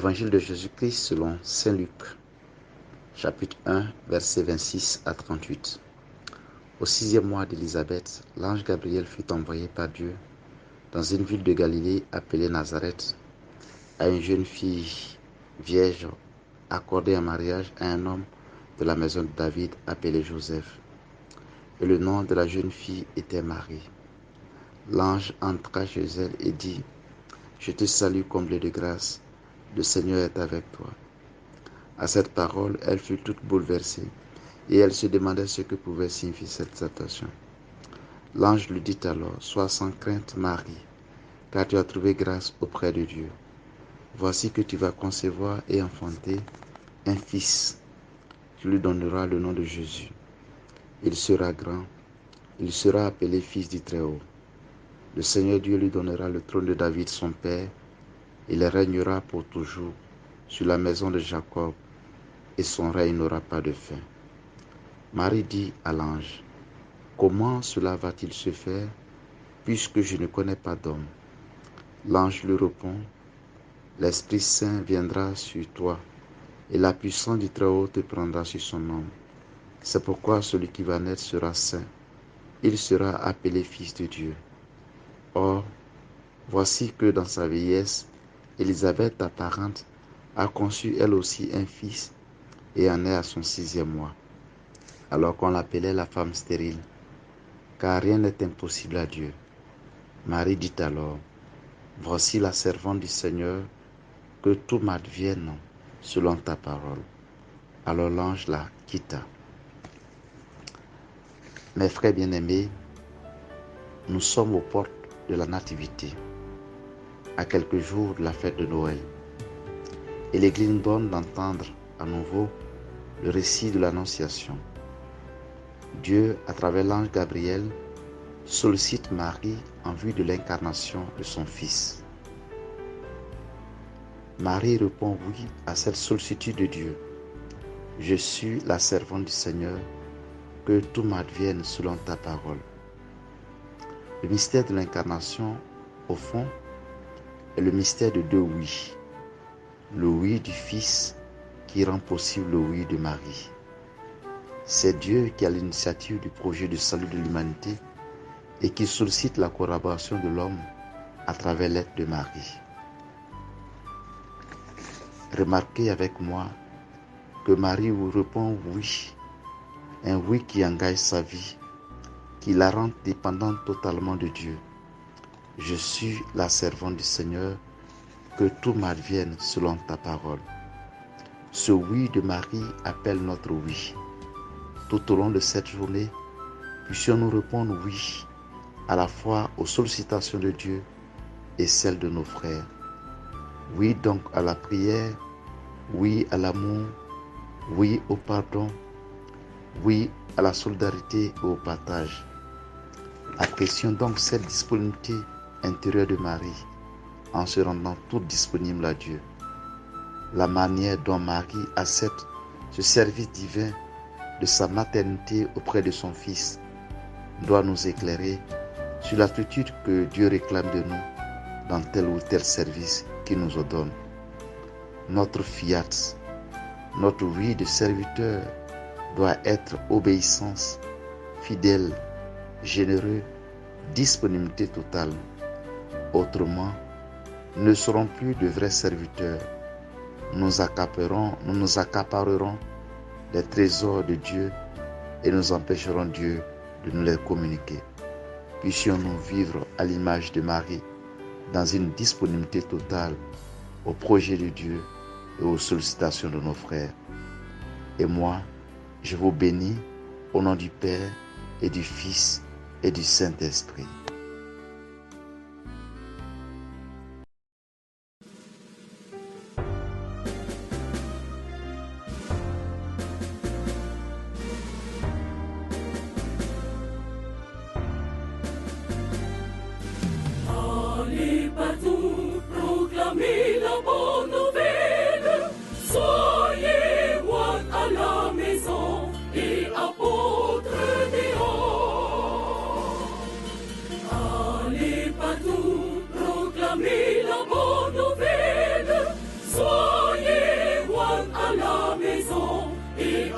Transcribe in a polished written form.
Évangile de Jésus-Christ selon saint Luc, chapitre 1, versets 26 à 38. Au 6e mois d'Élisabeth, l'ange Gabriel fut envoyé par Dieu dans une ville de Galilée appelée Nazareth, à une jeune fille vierge accordée en mariage à un homme de la maison de David appelé Joseph. Et le nom de la jeune fille était Marie. L'ange entra chez elle et dit : « Je te salue, comblée de grâce, le Seigneur est avec toi. » À cette parole, elle fut toute bouleversée et elle se demandait ce que pouvait signifier cette salutation. L'ange lui dit alors : « Sois sans crainte, Marie, car tu as trouvé grâce auprès de Dieu. Voici que tu vas concevoir et enfanter un fils. Tu lui donneras le nom de Jésus. Il sera grand, il sera appelé Fils du Très-Haut. Le Seigneur Dieu lui donnera le trône de David, son père. Il régnera pour toujours sur la maison de Jacob, et son règne n'aura pas de fin. » Marie dit à l'ange : « Comment cela va-t-il se faire, puisque je ne connais pas d'homme ? » L'ange lui répond : « L'Esprit Saint viendra sur toi, et la puissance du Très-Haut te prendra sur son homme. C'est pourquoi celui qui va naître sera saint. Il sera appelé Fils de Dieu. Or, voici que dans sa vieillesse, Élisabeth, ta parente, a conçu elle aussi un fils, et en est à son 6e mois, alors qu'on l'appelait la femme stérile, car rien n'est impossible à Dieu. Marie dit alors : « Voici la servante du Seigneur, que tout m'advienne selon ta parole. » Alors l'ange la quitta. Mes frères bien-aimés, nous sommes aux portes de la Nativité, à quelques jours de la fête de Noël. Et l'Église nous donne d'entendre à nouveau le récit de l'Annonciation. Dieu, à travers l'ange Gabriel, sollicite Marie en vue de l'incarnation de son Fils. Marie répond oui à cette sollicitude de Dieu. « Je suis la servante du Seigneur, que tout m'advienne selon ta parole. » Le mystère de l'incarnation, au fond, est le mystère de deux oui. Le oui du Fils qui rend possible le oui de Marie. C'est Dieu qui a l'initiative du projet de salut de l'humanité et qui sollicite la collaboration de l'homme à travers l'être de Marie. Remarquez avec moi que Marie vous répond oui, un oui qui engage sa vie, qui la rend dépendante totalement de Dieu. « Je suis la servante du Seigneur, que tout m'advienne selon ta parole. » Ce oui de Marie appelle notre oui. Tout au long de cette journée, puissions-nous répondre oui, à la fois aux sollicitations de Dieu et celles de nos frères. Oui donc à la prière, oui à l'amour, oui au pardon, oui à la solidarité et au partage. Apprécions donc cette disponibilité intérieure de Marie en se rendant toute disponible à Dieu. La manière dont Marie accepte ce service divin de sa maternité auprès de son Fils doit nous éclairer sur l'attitude que Dieu réclame de nous dans tel ou tel service qu'il nous ordonne. Notre fiat, notre oui de serviteur doit être obéissance, fidèle, généreux, disponibilité totale. Autrement, nous ne serons plus de vrais serviteurs. Nous nous accaparerons les trésors de Dieu et nous empêcherons Dieu de nous les communiquer. Puissions-nous vivre à l'image de Marie, dans une disponibilité totale au projet de Dieu et aux sollicitations de nos frères. Et moi, je vous bénis au nom du Père et du Fils et du Saint-Esprit. Allez partout, proclamez la